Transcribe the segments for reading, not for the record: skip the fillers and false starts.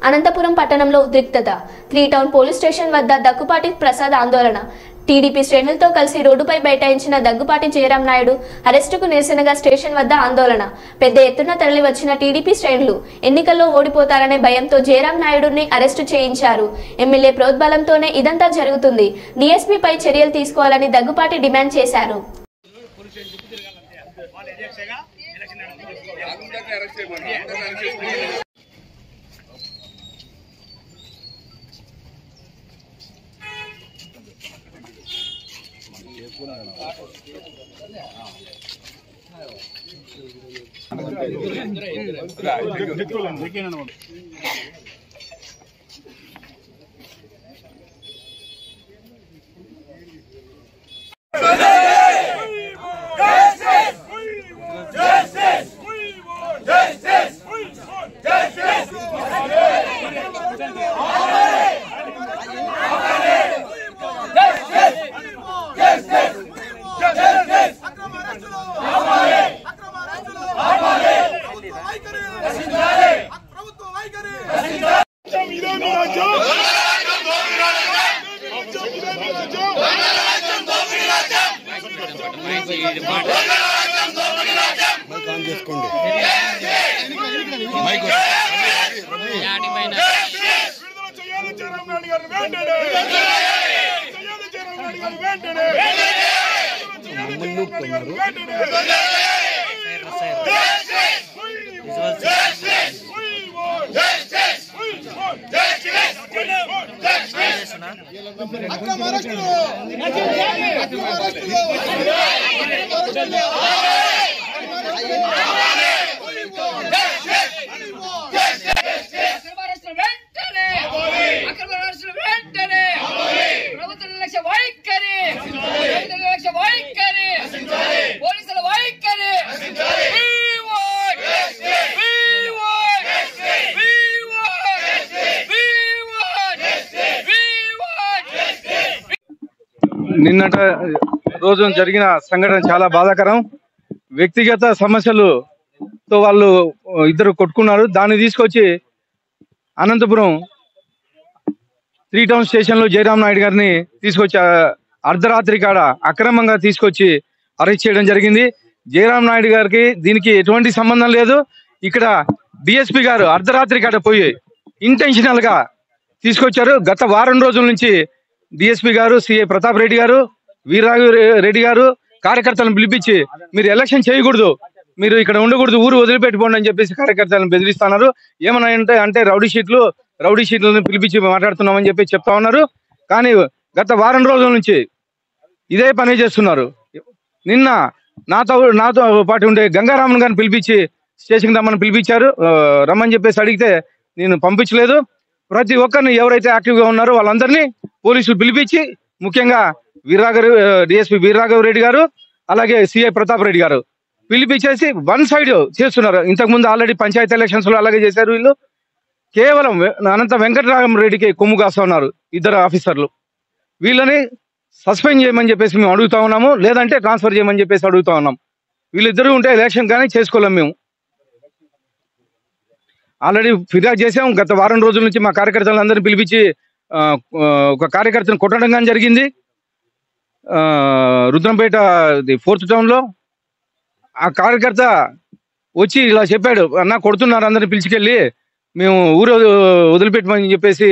అనంతపురం పట్టణంలో ఉద్రిక్తత. 3 town police station వద్ద దగ్గుపాటి ప్రసాద్ ఆందోళన. టీడీపీ శ్రేణులతో కలిసి రోడ్డుపై బైఠాయించిన దగ్గుపాటి జయరాం నాయుడు అరెస్టుకు నిరసనగా స్టేషన్ వద్ద ఆందోళన. పెద్ద ఎత్తున తరలి వచ్చిన టీడీపీ శ్రేణులు ఎన్నికల్లో ఓడిపోతారనే భయంతో జయరాం నాయుడుని అరెస్టు చేయించారు. ఎమ్మెల్యే ప్రోద్బలంతోనే ఇదంతా జరుగుతుంది. డీఎస్పీపై చర్యలు తీసుకోవాలని దగ్గుపాటి డిమాండ్ చేశారు. నిన్నట రోజు జరిగిన సంఘటన చాలా బాధాకరం. వ్యక్తిగత సమస్యలతో వాళ్ళు ఇద్దరు కొట్టుకున్నారు. దాన్ని తీసుకొచ్చి అనంతపురం 3 టౌన్ స్టేషన్ లో జయరాం నాయుడు గారిని తీసుకొచ్చి అర్ధరాత్రి కాడ అక్రమంగా తీసుకొచ్చి అరెస్ట్ చేయడం జరిగింది. జయరాం నాయుడు గారికి దీనికి ఎటువంటి సంబంధం లేదు. ఇక్కడ డిఎస్పీ గారు అర్ధరాత్రి కాడ పోయి ఇంటెన్షనల్ గా తీసుకొచ్చారు. గత వారం రోజుల నుంచి డిఎస్పీ గారు, సిఐ ప్రతాప్ రెడ్డి గారు, వీరరాఘవ రెడ్డి గారు కార్యకర్తలను పిలిపించి మీరు ఎలక్షన్ చేయకూడదు, మీరు ఇక్కడ ఉండకూడదు, ఊరు వదిలిపెట్టుకోండి అని చెప్పేసి కార్యకర్తలను బెదిరిస్తున్నారు. ఏమన్నా అంటే రౌడీ షీట్లను పిలిపించి మాట్లాడుతున్నామని చెప్పి చెప్తా ఉన్నారు. కానీ గత వారం రోజుల నుంచి ఇదే పని చేస్తున్నారు. నిన్న నాతో పాటు ఉండే గంగారామన్ గారిని పిలిపించి స్టేషన్కి రమ్మని చెప్పేసి అడిగితే నేను పంపించలేదు. ప్రతి ఒక్కరిని ఎవరైతే యాక్టివ్గా ఉన్నారో వాళ్ళందరినీ పోలీసులు పిలిపించి, ముఖ్యంగా డిఎస్పీ వీరరాఘవ రెడ్డి గారు అలాగే సిఐ ప్రతాప్ రెడ్డి గారు పిలిపించేసి 1 సైడ్ చేస్తున్నారు. ఇంతకుముందు ఆల్రెడీ పంచాయతీ ఎలక్షన్స్ లో అలాగే చేశారు. వీళ్ళు కేవలం అనంత వెంకటరామరెడ్డికి కొమ్ము కాస్తా ఉన్నారు. ఇద్దరు ఆఫీసర్లు వీళ్ళని సస్పెండ్ చేయమని చెప్పేసి మేము అడుగుతా ఉన్నాము, లేదంటే ట్రాన్స్ఫర్ చేయమని చెప్పేసి అడుగుతా ఉన్నాం. వీళ్ళిద్దరూ ఉంటే ఎలక్షన్ కానీ చేసుకోలేం. మేము ఆల్రెడీ ఫిర్యాదు చేసాం. గత వారం రోజుల నుంచి మా కార్యకర్తలందరినీ పిలిపించి ఒక కార్యకర్తను కొట్టడం కానీ జరిగింది. రుద్రంపేట 4th టౌన్ లో ఆ కార్యకర్త వచ్చి ఇలా చెప్పాడు, అన్న కొడుతున్నారు అందరిని పిలిచికెళ్ళి, మేము ఊరు వదిలిపెట్టమని చెప్పేసి.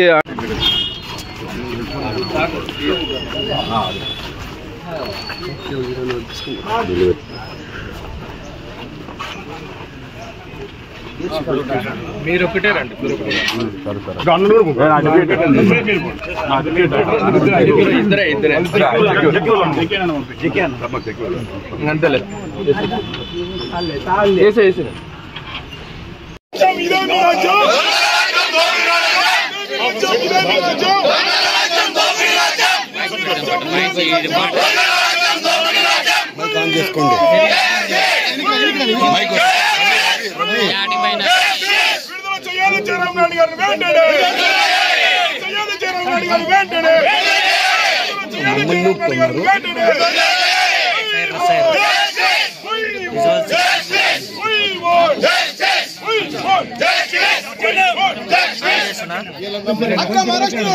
మీరు ఒకటే రండి. అంతలే చేసుకోండి. చేస్తున్నా. అక్రమ అరెస్టులు